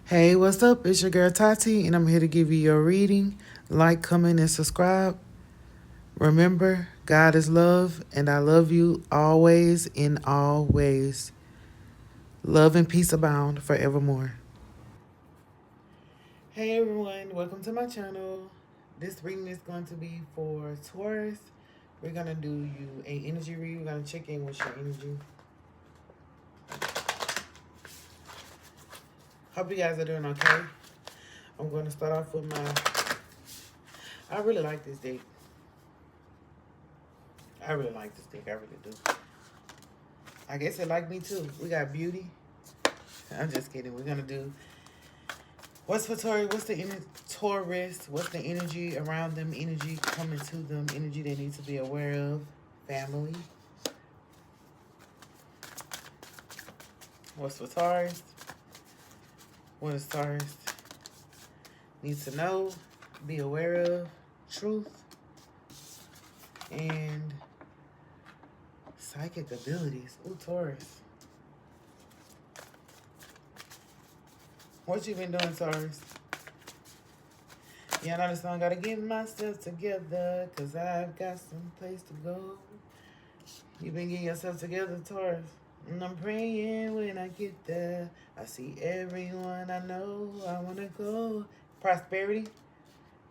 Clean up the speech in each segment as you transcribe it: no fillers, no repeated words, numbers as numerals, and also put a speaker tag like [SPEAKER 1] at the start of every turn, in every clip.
[SPEAKER 1] Hey, what's up? It's your girl Tati, and I'm here to give you your reading. Like, comment, and subscribe. Remember, God is love, and I love you always in all ways. Love and peace abound forevermore. Hey everyone, welcome to my channel. This reading is going to be for Taurus. We're gonna do you a energy read. We're gonna check in with your energy. Hope you guys are doing okay. I'm gonna start off with I really like this deck. I really like this deck. I really do. I guess it like me too. We got beauty. I'm just kidding. We're gonna do what's for Taurus. What's the Taurus? What's the energy around them? Energy coming to them. Energy they need to be aware of. Family. What's for Taurus? What does Taurus need to know? Be aware of. Truth. And psychic abilities. Ooh, Taurus. What you been doing, Taurus? Yeah, I know the song. Gotta get myself together, cause I've got some place to go. You been getting yourself together, Taurus. And I'm praying when I get there. I see everyone I know. I wanna go. Prosperity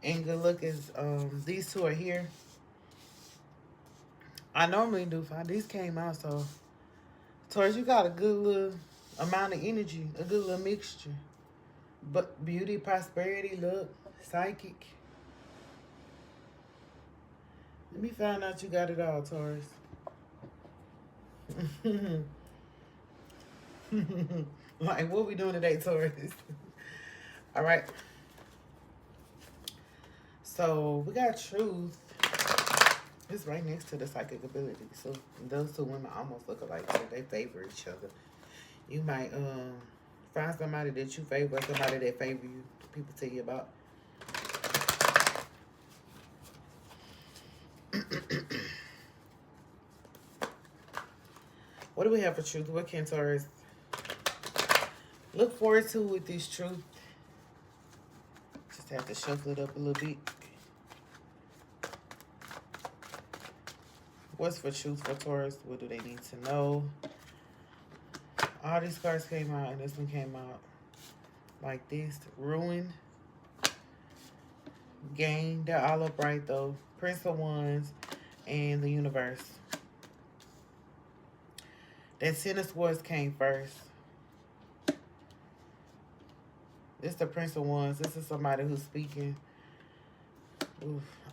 [SPEAKER 1] and good luck is these two are here. I normally do fine. These came out, so Taurus, you got a good little amount of energy, a good little mixture. But beauty, prosperity, luck, psychic. Let me find out you got it all, Taurus. Like, what we doing today, Taurus? All right. So, we got truth. It's right next to the psychic ability. So, those two women almost look alike. So, they favor each other. You might find somebody that you favor, somebody that favor you. People tell you about. What do we have for truth? What can Taurus look forward to with this truth? Just have to shuffle it up a little bit. What's for truth for Taurus? What do they need to know? All these cards came out, and this one came out like this. Ruin. Gain. They're all upright, though. Prince of Wands and the Universe. That Ten of Swords came first. This is the Prince of Wands. This is somebody who's speaking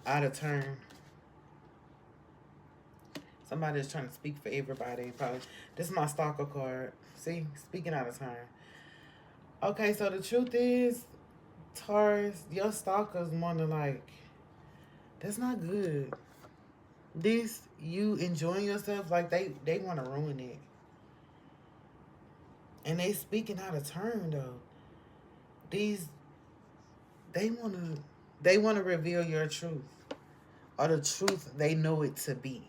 [SPEAKER 1] out of turn. Somebody is trying to speak for everybody. Probably. This is my stalker card. See? Speaking out of turn. Okay, so the truth is, Taurus, your stalkers want to, like, that's not good. This, you enjoying yourself, like, they want to ruin it. And they speaking out of turn, though. These, they want to reveal your truth. Or the truth they know it to be.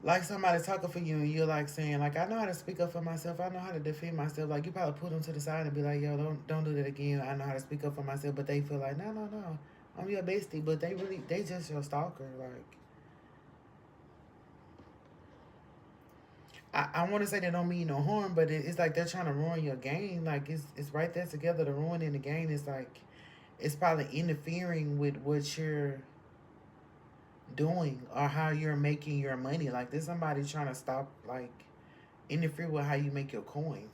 [SPEAKER 1] Like somebody talking for you and you're like saying, like, I know how to speak up for myself. I know how to defend myself. Like, you probably put them to the side and be like, yo, don't do that again. I know how to speak up for myself. But they feel like, no. I'm your bestie. But they just your stalker. Like, I want to say they don't mean no harm, but it's like they're trying to ruin your game. Like, it's right there together. The ruining the game is like, it's probably interfering with what you're doing or how you're making your money. Like, there's somebody trying to stop, like, interfere with how you make your coin.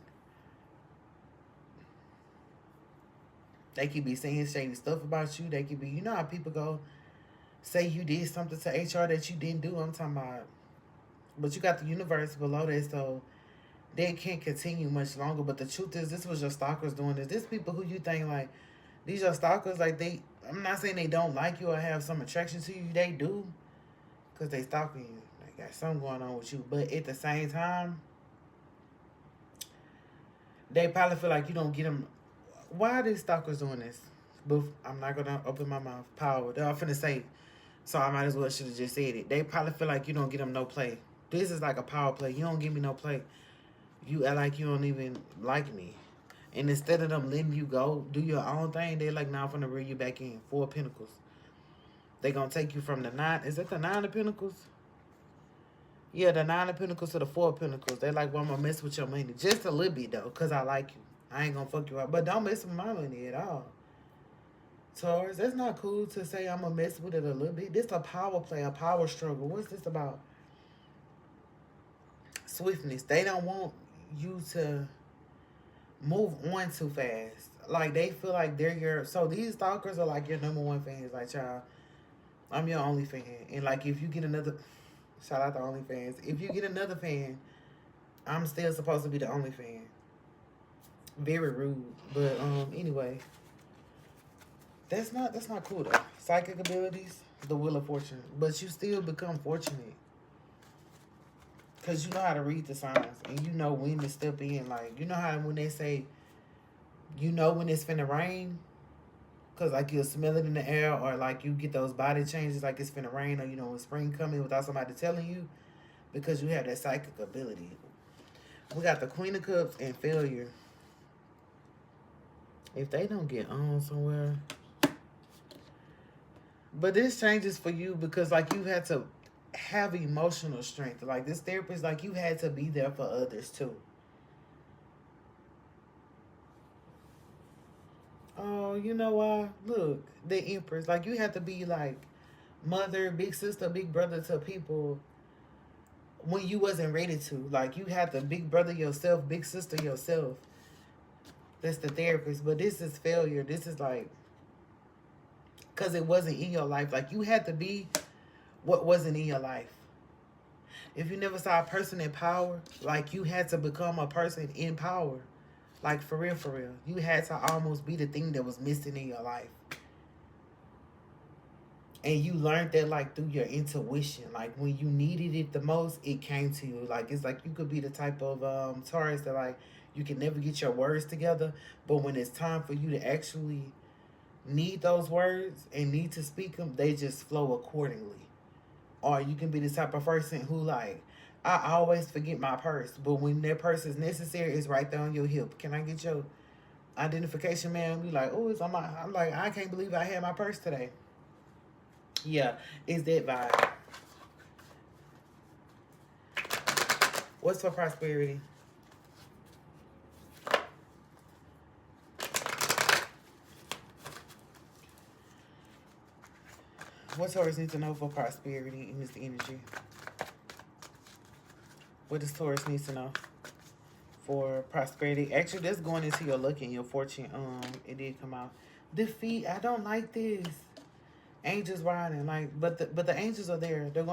[SPEAKER 1] They could be saying shady stuff about you. They could be, you know how people go say you did something to HR that you didn't do. I'm talking about, but you got the universe below that, so they can't continue much longer. But the truth is, this was your stalkers doing this. This people who you think, like, these are stalkers, like, I'm not saying they don't like you or have some attraction to you. They do, because they stalking you. They got something going on with you. But at the same time, they probably feel like you don't get them. Why are these stalkers doing this? But I'm not going to open my mouth. Power. They're all finna say, so I might as well should have just said it. They probably feel like you don't get them no play. This is like a power play. You don't give me no play. You act like you don't even like me. And instead of them letting you go, do your own thing, they like, now I'm gonna bring you back in. 4 of Pentacles. They gonna take you from the 9. Is that the 9 of Pentacles? Yeah, the 9 of Pentacles to the 4 of Pentacles. They like, well, I'm gonna mess with your money. Just a little bit though, cause I like you. I ain't gonna fuck you up. But don't mess with my money at all. Taurus, that's not cool to say I'm gonna mess with it a little bit. This a power play, a power struggle. What's this about? Swiftness. They don't want you to move on too fast. Like they feel like they're your, so these stalkers are like your #1 fans. Like, child, I'm your only fan. And like if you get another, shout out to OnlyFans. If you get another fan, I'm still supposed to be the only fan. Very rude. But anyway. That's not cool though. Psychic abilities, the Wheel of Fortune. But you still become fortunate. Cause you know how to read the signs and you know when to step in. Like, you know how when they say, you know when it's finna rain, cause like you'll smell it in the air, or like you get those body changes like it's finna rain, or you know when spring coming without somebody telling you, because you have that psychic ability. We got the Queen of Cups and failure. If they don't get on somewhere, but this changes for you because like you had to have emotional strength. Like this therapist, like you had to be there for others too. Oh, you know why? Look, the Empress. Like you have to be like mother, big sister, big brother to people when you wasn't ready to. Like you had to big brother yourself, big sister yourself. That's the therapist. But this is failure. This is like, because it wasn't in your life. Like you had to be what wasn't in your life. If you never saw a person in power, like you had to become a person in power. Like for real, for real. You had to almost be the thing that was missing in your life. And you learned that like through your intuition. Like when you needed it the most, it came to you. Like it's like you could be the type of Taurus that like you can never get your words together. But when it's time for you to actually need those words and need to speak them, they just flow accordingly. Or you can be the type of person who like, I always forget my purse, but when that purse is necessary, it's right there on your hip. Can I get your identification, man? We like, oh, it's on my. I'm like, I can't believe I had my purse today. Yeah, it's that vibe. What's for prosperity? What Taurus needs to know for prosperity in this energy? What does Taurus need to know for prosperity? Actually, that's going into your luck and your fortune. It did come out. Defeat. I don't like this. Angels riding, like, but the angels are there. They're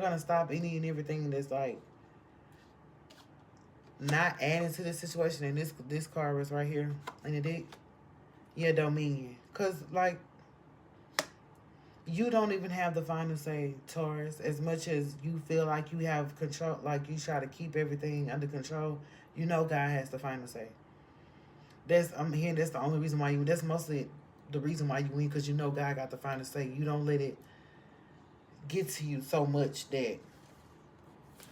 [SPEAKER 1] gonna stop any and everything that's like not adding to the situation. And this card was right here in the deck. Yeah, Dominion. Cause like you don't even have the final say, Taurus. As much as you feel like you have control, like you try to keep everything under control, you know God has the final say. I'm hearing that's the only reason why you. That's mostly the reason why you win, because you know God got the final say. You don't let it get to you so much that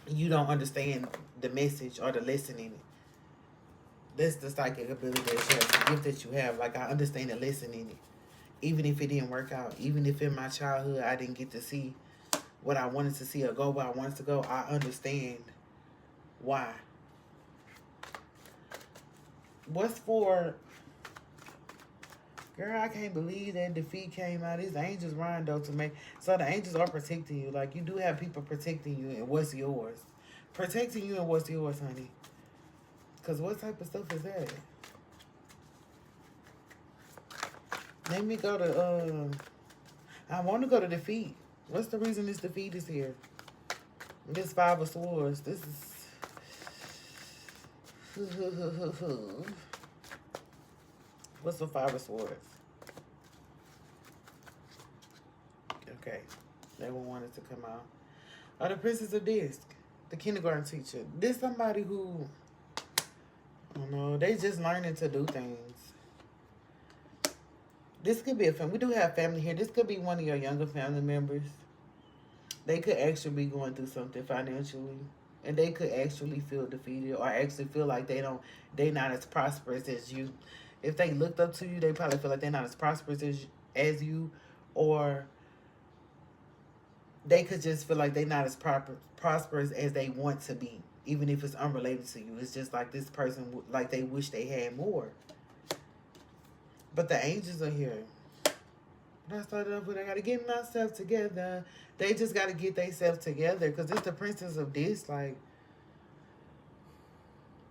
[SPEAKER 1] you don't understand the message or the lesson in it. That's the psychic ability that you have, the gift that you have. Like I understand the lesson in it. Even if it didn't work out, even if in my childhood I didn't get to see what I wanted to see or go where I wanted to go, I understand why. What's for... Girl, I can't believe that defeat came out. These angels rhyme though to make... So the angels are protecting you. Like, you do have people protecting you and what's yours. Protecting you and what's yours, honey. Because what type of stuff is that? Let me go to... I want to go to defeat. What's the reason this defeat is here? This 5 of Swords. This is... What's the 5 of Swords? Okay. They will want it to come out. Oh, the Princess of Disc. The kindergarten teacher. This somebody who... I don't know. They just learning to do things. This could be a family. We do have family here. This could be one of your younger family members. They could actually be going through something financially. And they could actually feel defeated or actually feel like they not as prosperous as you. If they looked up to you, they probably feel like they're not as prosperous as you, or they could just feel like they're not as prosperous as they want to be, even if it's unrelated to you. It's just like this person, like they wish they had more. But the angels are here. When I started off with, I gotta get myself together. They just gotta get themselves together because it's the princess of this. Like,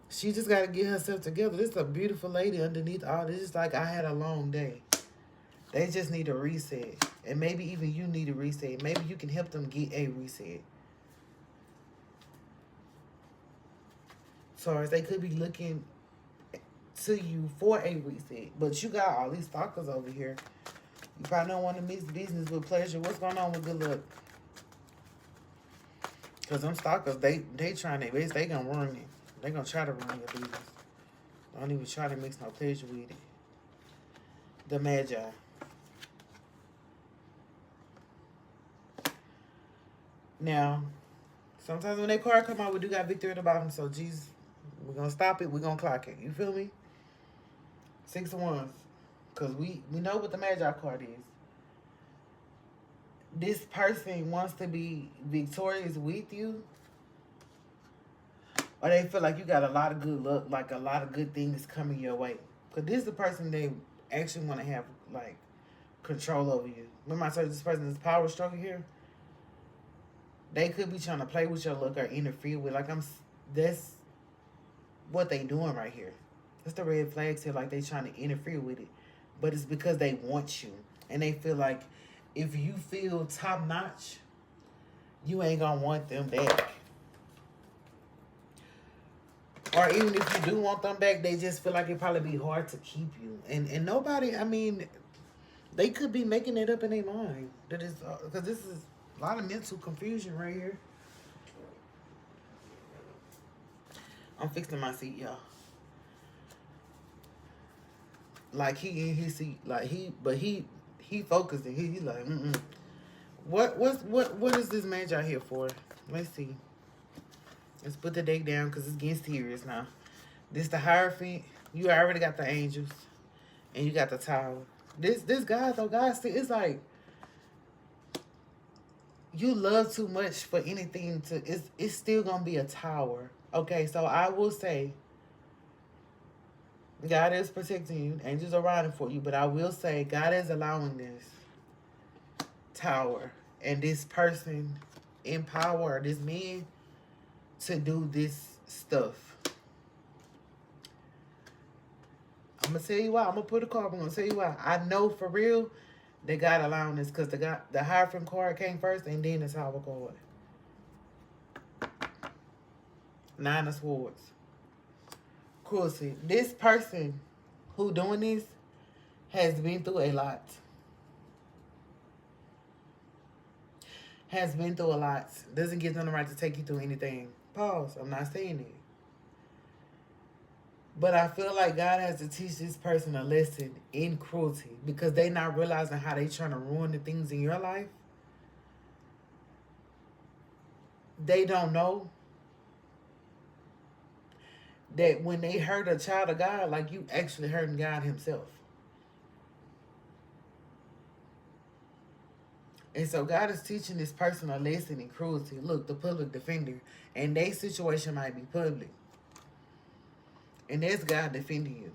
[SPEAKER 1] she just gotta get herself together. This is a beautiful lady underneath all this. It's like I had a long day. They just need a reset. And maybe even you need a reset. Maybe you can help them get a reset. So as they could be looking to you for a reset. But you got all these stalkers over here. You probably don't want to mix business with pleasure. What's going on with good luck? Because them stalkers, they trying their best. They gonna ruin it. They gonna try to ruin your business. Don't even try to mix no pleasure with it. The Magi. Now, sometimes when that card come out, we do got victory at the bottom. So, Jesus, we're going to stop it. We're going to clock it. You feel me? 6 of Wands. Because we know what the Magi card is. This person wants to be victorious with you. Or they feel like you got a lot of good luck. Like a lot of good things coming your way. Because this is the person they actually want to have, like, control over you. Remember I said this person is power struggle here? They could be trying to play with your luck or interfere with. Like, that's what they doing right here. That's the red flags here. Like, they trying to interfere with it. But it's because they want you. And they feel like if you feel top notch, you ain't going to want them back. Or even if you do want them back, they just feel like it'd probably be hard to keep you. And nobody, I mean, they could be making it up in their mind. That is, because this is a lot of mental confusion right here. I'm fixing my seat, y'all. Like he in his seat, like he focusing. He like, What is this Magi here for? Let's see. Let's put the deck down because it's getting serious now. This the Hierophant. You already got the angels, and you got the Tower. This guy though, guys, it's like you love too much for anything to. It's still gonna be a Tower. Okay, so I will say, God is protecting you. Angels are riding for you, but I will say God is allowing this Tower and this person in power, this man, to do this stuff. I'm gonna tell you why. I'm gonna put a card. I'm gonna tell you why. I know for real that God allowing this because the Hierophant card came first and then the Tower card. 9 of Swords. Cruelty. This person who doing this has been through a lot. Has been through a lot. Doesn't give them the right to take you through anything. Pause. I'm not saying it. But I feel like God has to teach this person a lesson in cruelty because they not realizing how they trying to ruin the things in your life. They don't know that when they hurt a child of God, like you actually hurting God himself. And so God is teaching this person a lesson in cruelty. Look, the public defender. And their situation might be public. And that's God defending you.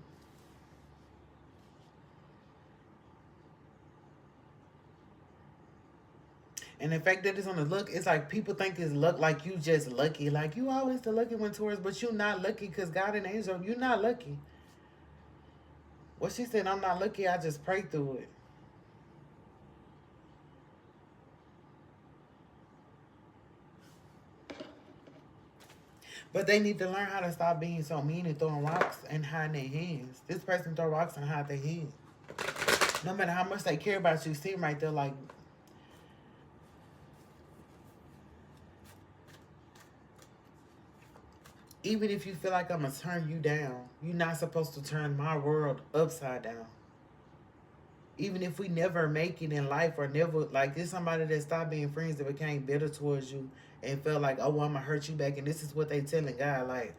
[SPEAKER 1] And the fact that it's on the luck, it's like people think it's luck like you just lucky. Like you always the lucky one towards, but you're not lucky because God and angel, you're not lucky. Well, she said, I'm not lucky, I just pray through it. But they need to learn how to stop being so mean and throwing rocks and hiding their hands. This person throw rocks and hide their hands. No matter how much they care about you, see them right there like, even if you feel like I'm going to turn you down, you're not supposed to turn my world upside down. Even if we never make it in life or never, like, it's somebody that stopped being friends that became bitter towards you and felt like, oh, well, I'm gonna hurt you back, and this is what they telling God, like,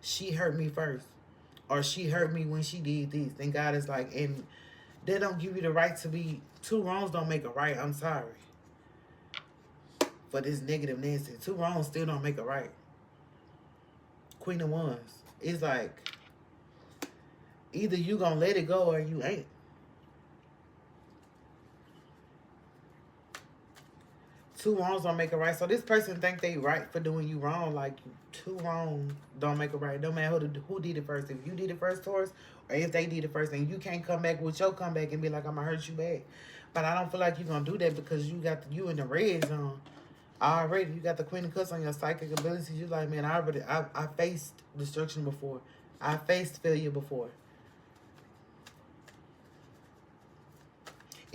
[SPEAKER 1] she hurt me first, or she hurt me when she did this. And God is like, and they don't give you the right to be, two wrongs don't make a right. I'm sorry for this negative Nancy. Two wrongs still don't make a right. Queen of Wands. It's like, either you gonna let it go or you ain't. Two wrongs don't make a right. So this person think they right for doing you wrong. Like, two wrongs don't make a right. No matter who did it first. If you did it first, Taurus, or if they did it first, and you can't come back with your comeback and be like, I'm gonna hurt you back. But I don't feel like you're gonna do that because you got you in the red zone already. You got the Queen of Cups on your psychic abilities. You like, man, I faced destruction before. I faced failure before.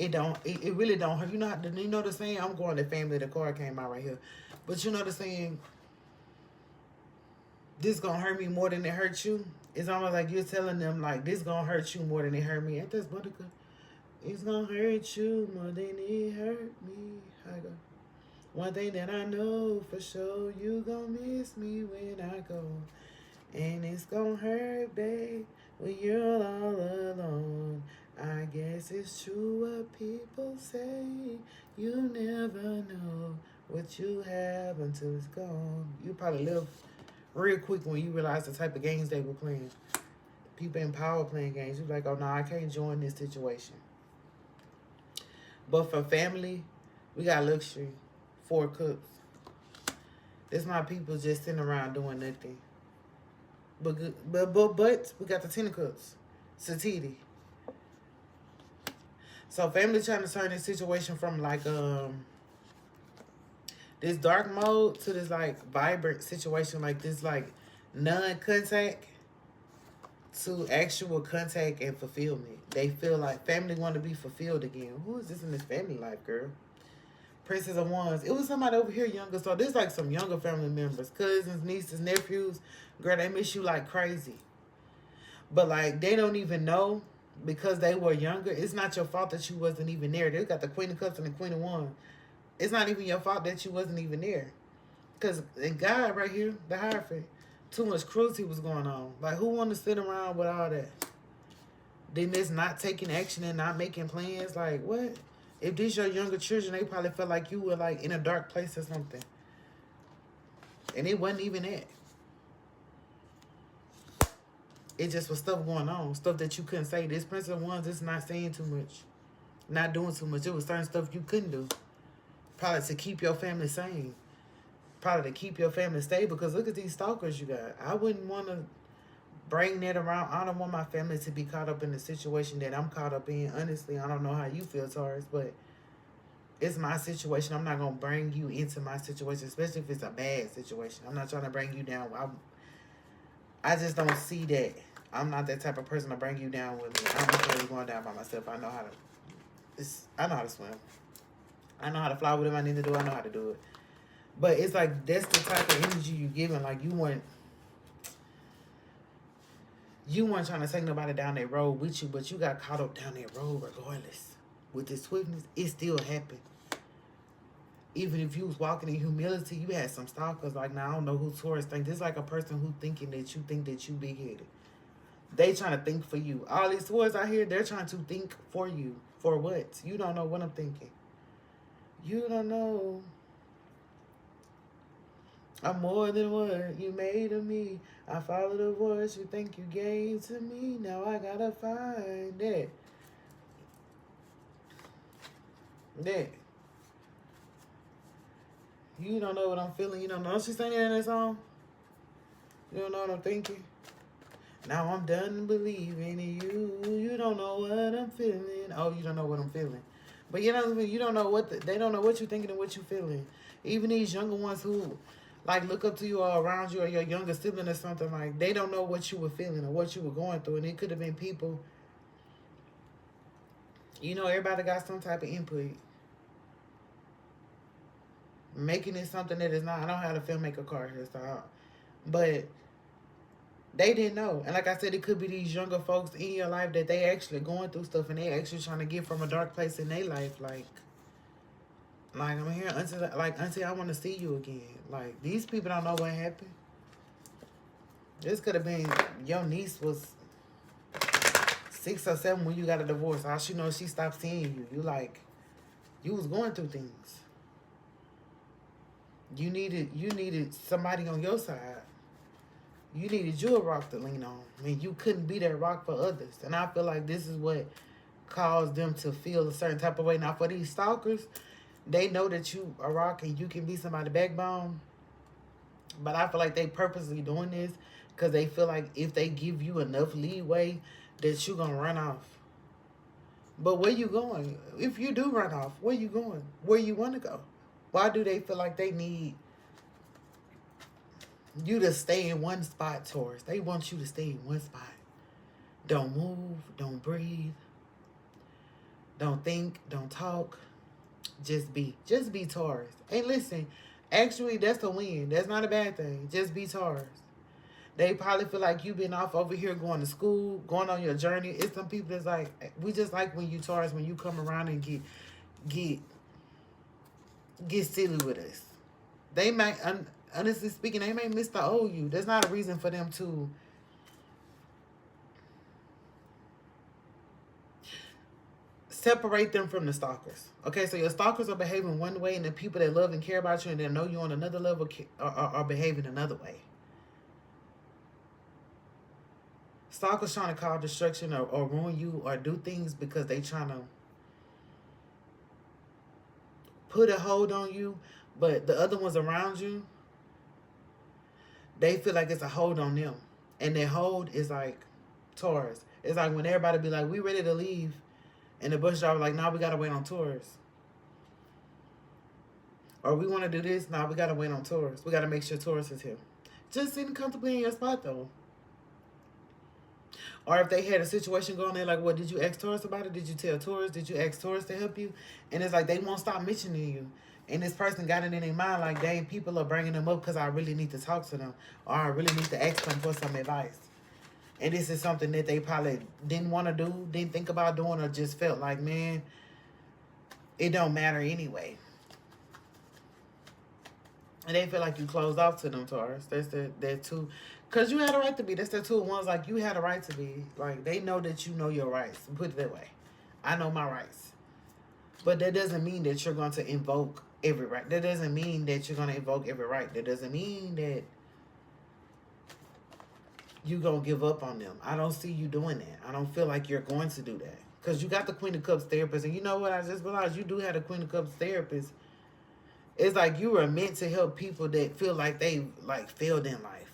[SPEAKER 1] It really don't hurt. You know the saying, I'm going to family, the card came out right here. But you know the saying, this gonna hurt me more than it hurt you. It's almost like you're telling them, like, this gonna hurt you more than it hurt me. Ain't this Monica? It's gonna hurt you more than it hurt me. I go. One thing that I know for sure, you gonna miss me when I go. And it's gonna hurt, babe, when you're all alone. I guess it's true what people say. You never know what you have until it's gone. You probably live real quick when you realize the type of games they were playing. People in power playing games. You're like, oh, no, I can't join this situation. But for family, we got luxury. 4 Cups. This my people just sitting around doing nothing. But we got the 10 of Cups. Satiti. So family trying to turn this situation from like this dark mode to this like vibrant situation, like this like non-contact to actual contact and fulfillment. They feel like family want to be fulfilled again. Who is this in this family life, girl? Princess of Wands. It was somebody over here younger. So there's like some younger family members, cousins, nieces, nephews. Girl, they miss you like crazy. But like they don't even know because they were younger. It's not your fault that you wasn't even there. They got the Queen of Cups and the Queen of Wands. It's not even your fault that you wasn't even there. Because God right here, the Hierophant, too much cruelty was going on. Like, who want to sit around with all that? Then it's not taking action and not making plans. Like, what? If these your younger children, they probably felt like you were like in a dark place or something. And it wasn't even that. It just was stuff going on. Stuff that you couldn't say. This Prince of Wands is not saying too much. Not doing too much. It was certain stuff you couldn't do. Probably to keep your family sane. Probably to keep your family stable. Because look at these stalkers you got. I wouldn't want to bring that around. I don't want my family to be caught up in the situation that I'm caught up in. Honestly, I don't know how you feel, Taurus, but it's my situation. I'm not going to bring you into my situation, especially if it's a bad situation. I'm not trying to bring you down. I just don't see that. I'm not that type of person to bring you down with me. I'm not really going down by myself. I know how to swim. I know how to fly whatever I need to do. I know how to do it. But it's like that's the type of energy you giving. Like you weren't trying to take nobody down that road with you, but you got caught up down that road regardless. With this swiftness, it still happened. Even if you was walking in humility, you had some stalkers. Like, now I don't know who Taurus think. This is like a person who thinking that you think that you big-headed. They trying to think for you. All these Taurus out here, they're trying to think for you. For what? You don't know what I'm thinking. You don't know. I'm more than what you made of me. I follow the voice you think you gave to me. Now I gotta find that. That. You don't know what I'm feeling. You don't know. She's saying that in that song. You don't know what I'm thinking. Now I'm done believing in you. You don't know what I'm feeling. Oh, you don't know what I'm feeling. But you don't know what they don't know what you're thinking and what you're feeling. Even these younger ones who like look up to you or around you or your younger sibling or something, like they don't know what you were feeling or what you were going through. And it could have been people. You know, everybody got some type of input. Making it something that is not. I don't have a filmmaker card here, so but They didn't know. And like I said, it could be these younger folks in your life that they actually going through stuff and they actually trying to get from a dark place in their life. Like I'm here until I want to see you again. Like these people don't know what happened. This could have been your niece was 6 or 7 when you got a divorce. All she knows she stopped seeing you. You was going through things. You needed somebody on your side. You needed you a rock to lean on. I mean, you couldn't be that rock for others. And I feel like this is what caused them to feel a certain type of way. Now, for these stalkers, they know that you a rock and you can be somebody's backbone. But I feel like they purposely doing this because they feel like if they give you enough leeway, that you're going to run off. But where you going? If you do run off, where you going? Where you want to go? Why do they feel like they need you to stay in one spot, Taurus? They want you to stay in one spot. Don't move. Don't breathe. Don't think. Don't talk. Just be. Just be Taurus. And listen, actually, that's a win. That's not a bad thing. Just be Taurus. They probably feel like you've been off over here going to school, going on your journey. It's some people that's like, we just like when you Taurus, when you come around and get silly with us. They might, honestly speaking, they may miss the old you. There's not a reason for them to separate them from the stalkers. Okay, so your stalkers are behaving one way, and the people that love and care about you and that know you on another level are behaving another way. Stalkers trying to cause destruction or ruin you or do things because they trying to put a hold on you, but the other ones around you, they feel like it's a hold on them. And their hold is like Taurus. It's like when everybody be like, we ready to leave, and the bus driver like, nah, we gotta wait on Taurus. Or we want to do this, nah, we gotta wait on Taurus. We gotta make sure Taurus is here. Just sitting comfortably in your spot though. Or if they had a situation going there, like, what, did you ask Taurus about it? Did you tell Taurus? Did you ask Taurus to help you? And it's like they won't stop mentioning you. And this person got it in their mind like, dang, people are bringing them up because I really need to talk to them. Or I really need to ask them for some advice. And this is something that they probably didn't want to do, didn't think about doing, or just felt like, man, it don't matter anyway. And they feel like you closed off to them, Taurus. That's their two. Because you had a right to be. That's their 2 of ones. Like, you had a right to be. Like, they know that you know your rights. Put it that way. I know my rights. But that doesn't mean that you're going to invoke every right. That doesn't mean that you're going to invoke every right. That doesn't mean that you're going to give up on them. I don't see you doing that. I don't feel like you're going to do that. Because you got the Queen of Cups therapist. And you know what? I just realized you do have the Queen of Cups therapist. It's like you were meant to help people that feel like they like failed in life.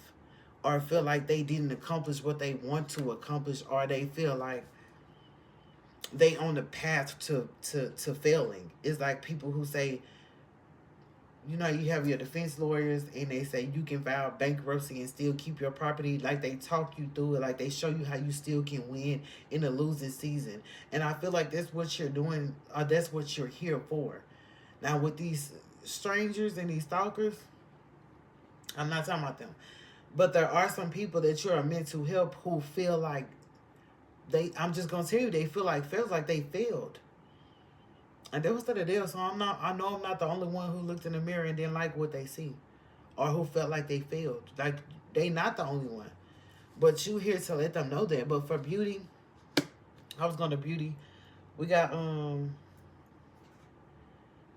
[SPEAKER 1] Or feel like they didn't accomplish what they want to accomplish. Or they feel like they on the path to failing. It's like people who say, you know, you have your defense lawyers and they say you can file bankruptcy and still keep your property. Like they talk you through it. Like they show you how you still can win in a losing season. And I feel like that's what you're doing. That's what you're here for. Now with these strangers and these stalkers, I'm not talking about them. But there are some people that you're meant to help who feel like I'm just gonna tell you, they feels like they failed. And that was the deal. So I know I'm not the only one who looked in the mirror and didn't like what they see. Or who felt like they failed. Like they not the only one. But you here to let them know that. But for beauty, I was going to beauty. We got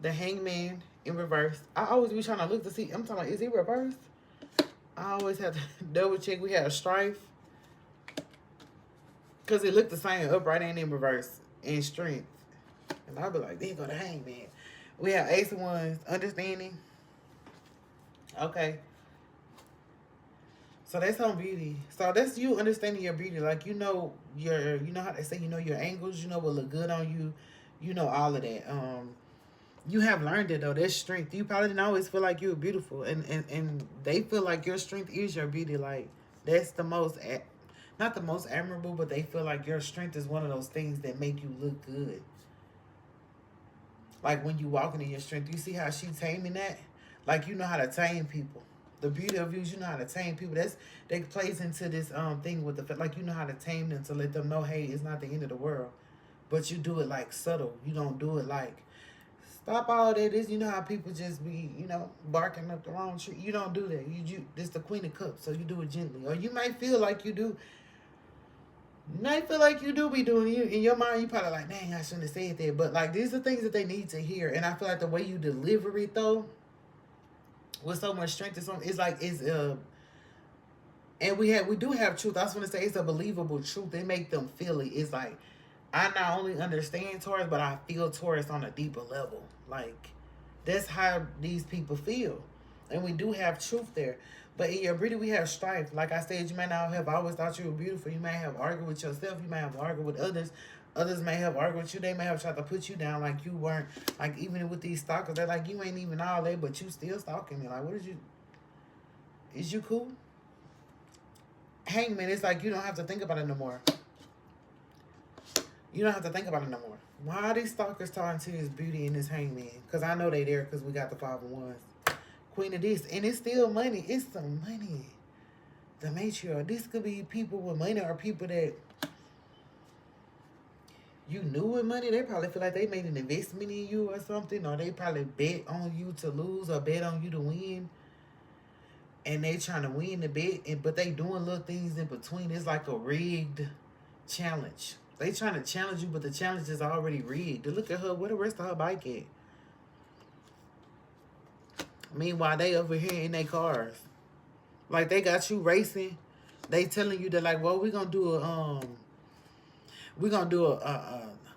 [SPEAKER 1] the Hangman in reverse. I always be trying to look to see. I'm talking about, is it reversed? I always have to double check. We had a strife. Because it looked the same upright and in reverse. In strength. And I'll be like, there you go, the Hangman. We have Ace of Wands, understanding. Okay. So that's on beauty. So that's you understanding your beauty. Like, you know how they say, you know your angles, you know what look good on you. You know all of that. You have learned it though. That's strength. You probably didn't always feel like you were beautiful. And they feel like your strength is your beauty. Like, that's the most, not the most admirable, but they feel like your strength is one of those things that make you look good. Like when you walking in your strength, you see how she taming that? Like, you know how to tame people. The beauty of you is you know how to tame people. That plays into this thing with the like you know how to tame them to let them know, hey, it's not the end of the world. But you do it like subtle. You don't do it like stop all that. This you know how people just be barking up the wrong tree. You don't do that. You this the Queen of Cups, so you do it gently. Or you might feel like you do. You might feel like you do be doing you in your mind. You probably like, dang, I shouldn't have said that. But like these are things that they need to hear, and I feel like the way you deliver it though, with so much strength, it's like and we do have truth. I was gonna say it's a believable truth. They make them feel it. It's like I not only understand Taurus, but I feel Taurus on a deeper level. Like that's how these people feel, and we do have truth there. But in your beauty, we have strife. Like I said, you may not have always thought you were beautiful. You may have argued with yourself. You may have argued with others. Others may have argued with you. They may have tried to put you down like you weren't. Like even with these stalkers, they're like, you ain't even all that, but you still stalking me. Like, what is you? Is you cool? Hangman, it's like you don't have to think about it no more. You don't have to think about it no more. Why are these stalkers talking to this beauty and this hangman? Because I know they there because we got the 5 of Wands. Queen of this. And it's still money. It's some money. The matriarch. This could be people with money or people that you knew with money. They probably feel like they made an investment in you or something. Or they probably bet on you to lose or bet on you to win. And they trying to win the bet. But they doing little things in between. It's like a rigged challenge. They trying to challenge you, but the challenge is already rigged. Look at her. Where the rest of her bike at? Meanwhile, they over here in their cars. Like, they got you racing. They telling you that, like, well, we're going to do a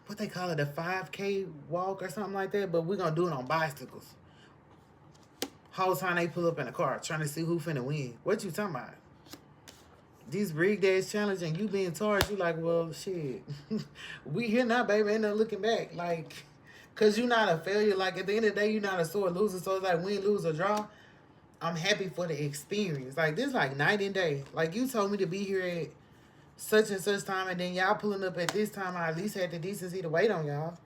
[SPEAKER 1] what they call it, a 5K walk or something like that, but we're going to do it on bicycles. Whole time they pull up in a car trying to see who finna win. What you talking about? These rigged ass challenge and you being charged, you like, well, shit. We here now, baby. Ain't no looking back. Like, because you're not a failure. Like, at the end of the day, you're not a sore loser. So it's like win, lose, or draw. I'm happy for the experience. Like, this like night and day. Like, you told me to be here at such and such time, and then y'all pulling up at this time. I at least had the decency to wait on y'all.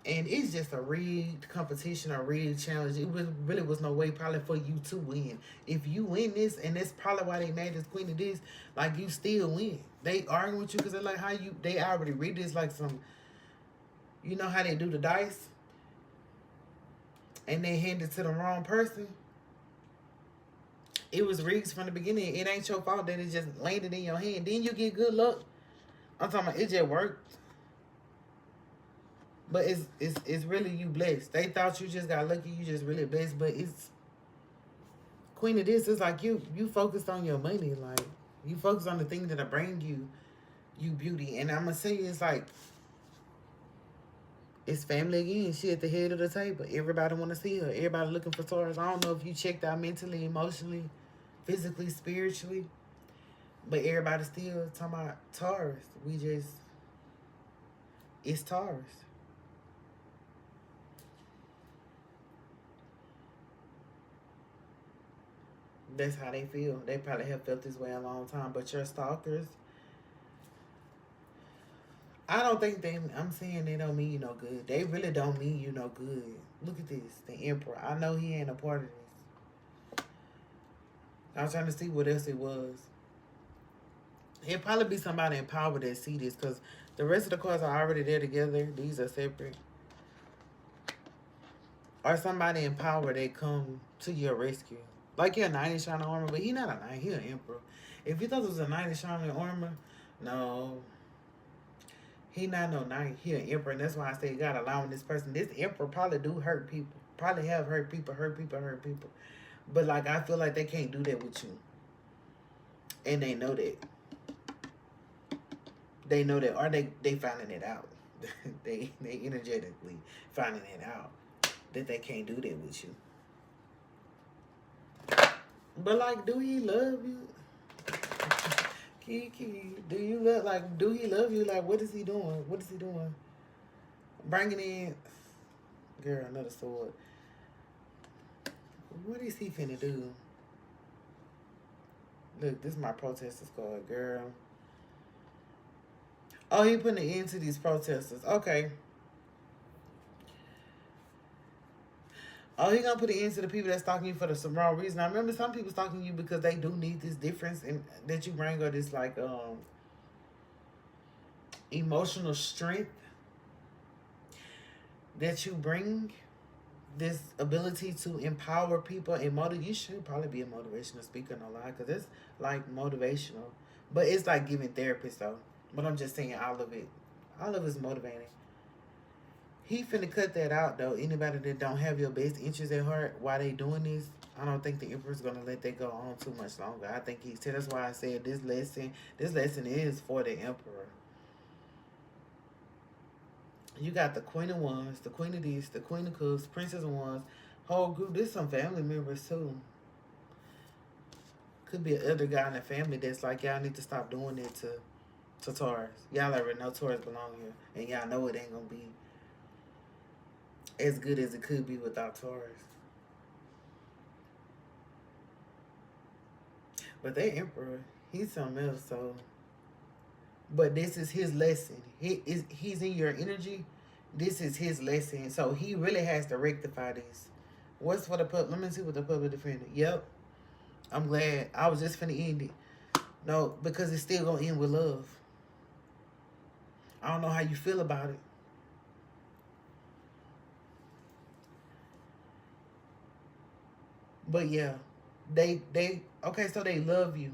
[SPEAKER 1] And it's just a rigged competition, a rigged challenge. It really was no way probably for you to win. If you win this, and that's probably why they made this Queen of this, like you still win. They arguing with you because they're like, they already rigged this like some, you know how they do the dice? And they hand it to the wrong person. It was rigged from the beginning. It ain't your fault that it just landed in your hand. Then you get good luck. I'm talking about it just worked. But it's really you blessed. They thought you just got lucky. You just really blessed. But it's Queen of this. It's like you focused on your money. Like you focus on the thing that'll bring you beauty. And I'm gonna say it's like it's family again. She at the head of the table. Everybody want to see her. Everybody looking for Taurus. I don't know if you checked out mentally, emotionally, physically, spiritually. But everybody still talking about Taurus. It's Taurus. That's how they feel. They probably have felt this way a long time. But your stalkers, I don't think I'm saying they don't mean you no good. They really don't mean you no good. Look at this. The Emperor. I know he ain't a part of this. I was trying to see what else it was. It'd probably be somebody in power that see this because the rest of the cards are already there together. These are separate. Or somebody in power that come to your rescue. Like you're a knight in shining armor, but he not a knight. He an emperor. If you thought it was a knight in shining armor, no. He not no knight. He an emperor, and that's why I say God allowing this person. This emperor probably do hurt people. Probably have hurt people. But like I feel like they can't do that with you. And they know that. They know that, or they finding it out. they energetically finding it out that they can't do that with you. But like, do he love you? Kiki, do he love you? Like, what is he doing? What is he doing? Bringing in, girl, another sword. What is he finna do? Look, this is my protesters card, girl. Oh, he putting an end to these protesters. Okay. Oh, he gonna put an end to the people that's stalking you for the wrong reason. I remember some people stalking you because they do need this difference in that you bring, or this like emotional strength that you bring, this ability to empower people and motivate. You should probably be a motivational speaker, no lie, because it's like motivational, but it's like giving therapists though. But I'm just saying, all of it's motivating. He finna cut that out though. Anybody that don't have your best interests at heart while they doing this, I don't think the emperor's gonna let that go on too much longer. I think he's. That's why I said this lesson. This lesson is for the emperor. You got the Queen of Wands, the Queen of this, the Queen of Cups, Princess of Wands, whole group. There's some family members too. Could be another guy in the family that's like, y'all need to stop doing it to Taurus. Y'all already know Taurus belong here, and y'all know it ain't gonna be as good as it could be without Taurus. But that Emperor, he's something else. So, but this is his lesson. He's in your energy. This is his lesson. So he really has to rectify this. What's for the pub? Let me see what the public defender. Yep, I'm glad. I was just finna end it. No, because it's still gonna end with love. I don't know how you feel about it. But yeah, they okay, so they love you.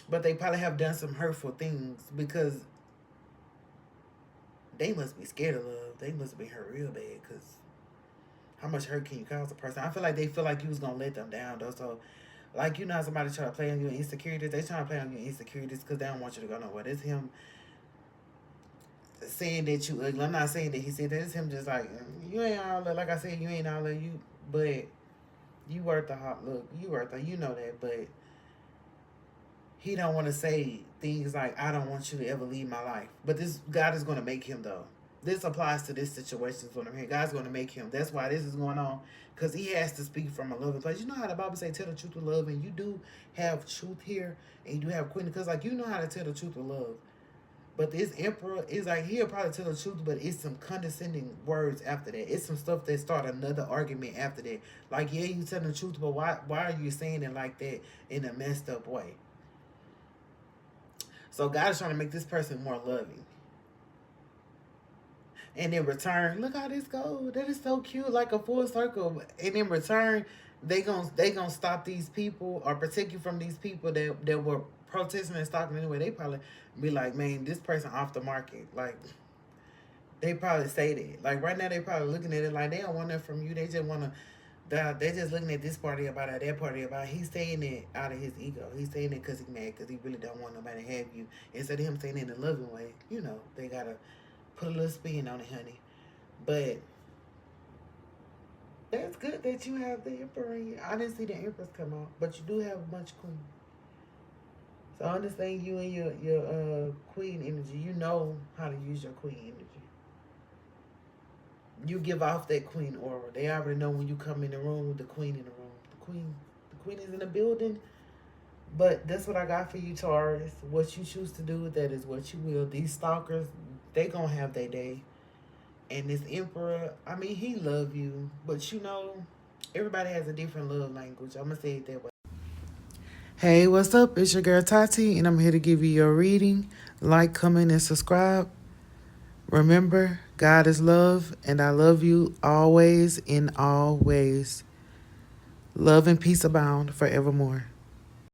[SPEAKER 1] But they probably have done some hurtful things because they must be scared of love. They must have been hurt real bad because how much hurt can you cause a person? I feel like they feel like you was gonna let them down though. So like you know how somebody try to play on your insecurities, they trying to play on your insecurities because they don't want you to go nowhere. It's him saying that you ugly. I'm not saying that he said that. It's him just like you ain't all that. Like I said, you ain't all that. You but you worth the hot look. You worth the you know that, but he don't want to say things like I don't want you to ever leave my life. But this God is going to make him though. This applies to this situation. What I'm hearing. God's going to make him. That's why this is going on because he has to speak from a loving place. You know how the Bible say tell the truth with love, and you do have truth here, and you do have queen because like you know how to tell the truth with love. But this emperor is like he'll probably tell the truth, but it's some condescending words after that. It's some stuff that start another argument after that. Like yeah, you telling the truth, but why are you saying it like that in a messed up way? So God is trying to make this person more loving. And in return, look how this goes. That is so cute, like a full circle. And in return, they gonna stop these people or protect you from these people that were protesting and stalking anyway. They probably be like, man, this person off the market. Like they probably say that. Like right now, they probably looking at it like they don't want that from you. They just wanna. They just looking at this party about it, that party about it. He's saying it out of his ego. He's saying it because he's mad because he really don't want nobody to have you. Instead of him saying it in a loving way, you know, they gotta put a little spin on it, honey. But that's good that you have the emperor in you. I didn't see the empress come out, but you do have a bunch of queen. So I understand you and your queen energy. You know how to use your queen energy. You give off that queen aura. They already know when you come in the room with the queen in the room. The queen is in the building. But that's what I got for you, Taurus. What you choose to do with that is what you will. These stalkers, they gonna have their day. And this emperor, I mean, he love you, but you know, everybody has a different love language. I'm gonna say it that way. Hey, what's up? It's your girl Tati, and I'm here to give you your reading. Like, comment, and subscribe. Remember, God is love, and I love you always in all ways. Love and peace abound forevermore.